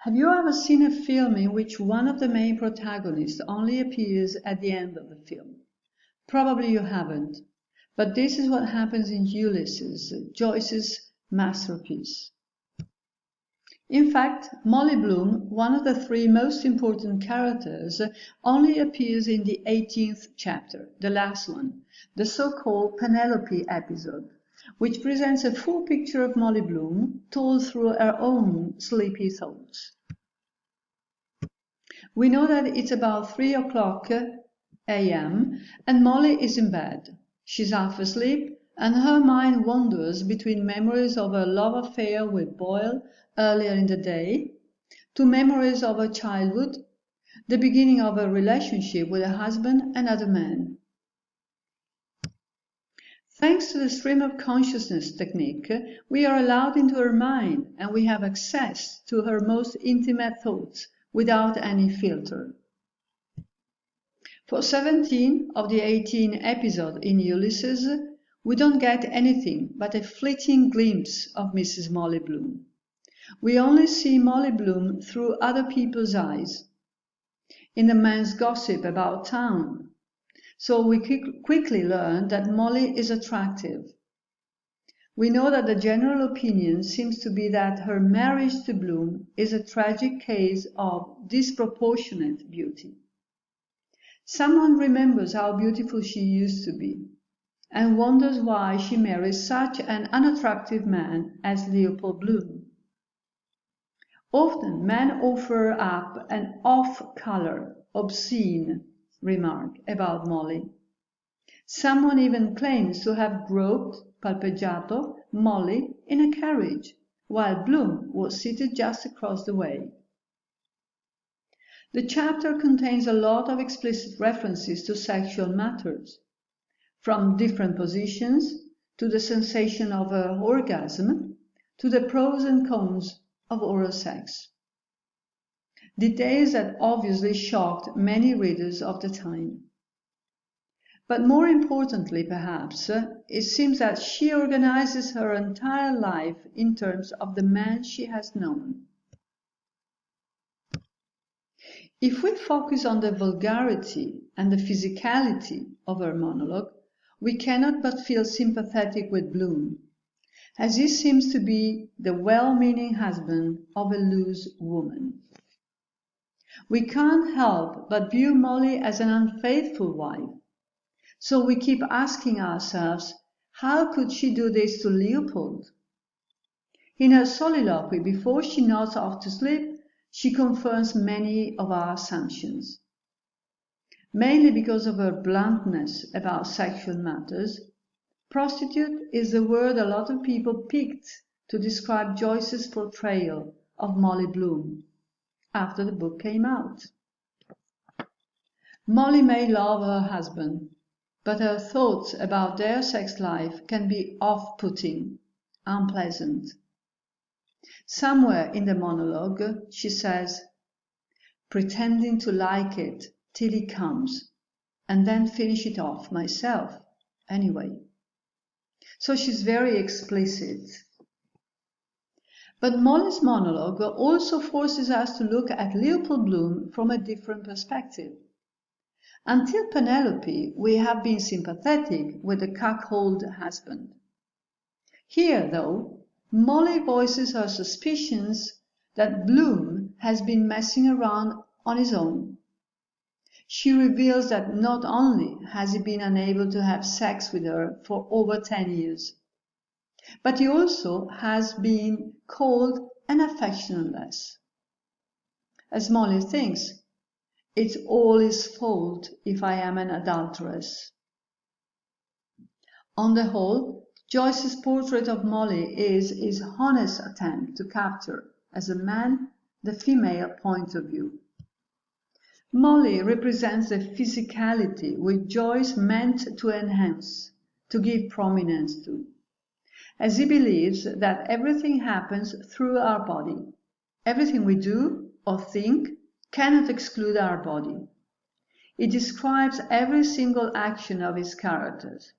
Have you ever seen a film in which one of the main protagonists only appears at the end of the film? Probably you haven't, but this is what happens in Ulysses, Joyce's masterpiece. In fact, Molly Bloom, one of the three most important characters, only appears in the 18th chapter, the last one, the so-called Penelope episode, which presents a full picture of Molly Bloom told through her own sleepy thoughts. We know that it's about 3 o'clock a.m. and Molly is in bed. She's half asleep and her mind wanders between memories of her love affair with Boyle earlier in the day, to memories of her childhood, the beginning of her relationship with her husband and other men. Thanks to the stream of consciousness technique, we are allowed into her mind and we have access to her most intimate thoughts without any filter. For 17 of the 18 episodes in Ulysses, we don't get anything but a fleeting glimpse of Mrs. Molly Bloom. We only see Molly Bloom through other people's eyes, in the man's gossip about town. So we quickly learn that Molly is attractive. We know that the general opinion seems to be that her marriage to Bloom is a tragic case of disproportionate beauty. Someone remembers how beautiful she used to be and wonders why she marries such an unattractive man as Leopold Bloom. Often men offer up an off-color, obscene remark about Molly. Someone even claims to have groped, palpeggiato, Molly in a carriage, while Bloom was seated just across the way. The chapter contains a lot of explicit references to sexual matters, from different positions, to the sensation of an orgasm, to the pros and cons of oral sex. Details that obviously shocked many readers of the time. But more importantly, perhaps, it seems that she organizes her entire life in terms of the man she has known. If we focus on the vulgarity and the physicality of her monologue, we cannot but feel sympathetic with Bloom, as he seems to be the well-meaning husband of a loose woman. We can't help but view Molly as an unfaithful wife, so we keep asking ourselves, how could she do this to Leopold? In her soliloquy before she nods off to sleep, she confirms many of our assumptions. Mainly because of her bluntness about sexual matters, prostitute is the word a lot of people picked to describe Joyce's portrayal of Molly Bloom after the book came out. Molly may love her husband, but her thoughts about their sex life can be off-putting, unpleasant. Somewhere in the monologue, she says, pretending to like it till he comes, and then finish it off myself, anyway. So she's very explicit. But Molly's monologue also forces us to look at Leopold Bloom from a different perspective. Until Penelope, we have been sympathetic with the cuckold husband. Here, though, Molly voices her suspicions that Bloom has been messing around on his own. She reveals that not only has he been unable to have sex with her for over 10 years, but he also has been cold and affectionless. As Molly thinks, it's all his fault if I am an adulteress. On the whole, Joyce's portrait of Molly is his honest attempt to capture, as a man, the female point of view. Molly represents the physicality which Joyce meant to enhance, to give prominence to, as he believes that everything happens through our body. Everything we do or think cannot exclude our body. It describes every single action of his characters,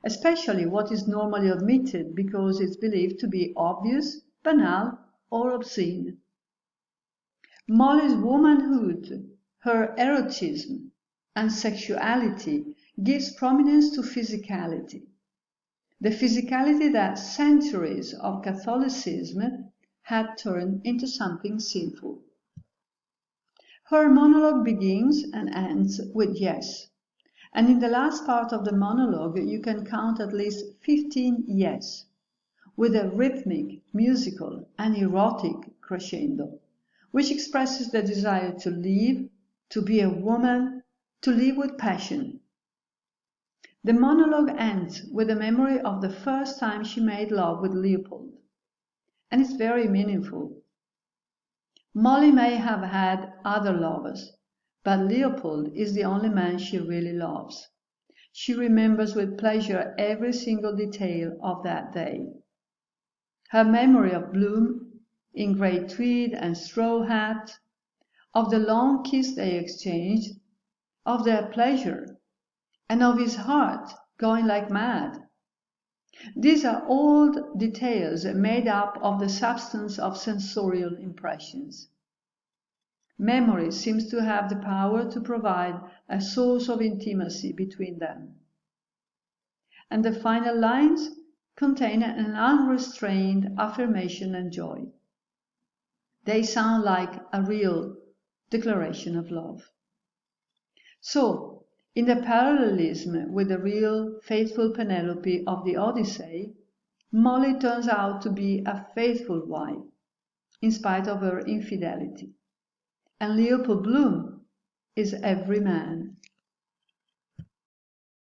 especially what is normally omitted because it's believed to be obvious, banal, or obscene. Molly's womanhood, her erotism and sexuality gives prominence to physicality. The physicality that centuries of Catholicism had turned into something sinful. Her monologue begins and ends with yes. And in the last part of the monologue, you can count at least 15 yes, with a rhythmic, musical, and erotic crescendo, which expresses the desire to live, to be a woman, to live with passion. The monologue ends with a memory of the first time she made love with Leopold, and it's very meaningful. Molly may have had other lovers, but Leopold is the only man she really loves. She remembers with pleasure every single detail of that day. Her memory of Bloom in grey tweed and straw hat, of the long kiss they exchanged, of their pleasure, and of his heart going like mad. These are all details made up of the substance of sensorial impressions. Memory seems to have the power to provide a source of intimacy between them. And the final lines contain an unrestrained affirmation and joy. They sound like a real declaration of love. So, in the parallelism with the real faithful Penelope of the Odyssey, Molly turns out to be a faithful wife, in spite of her infidelity. And Leopold Bloom is every man.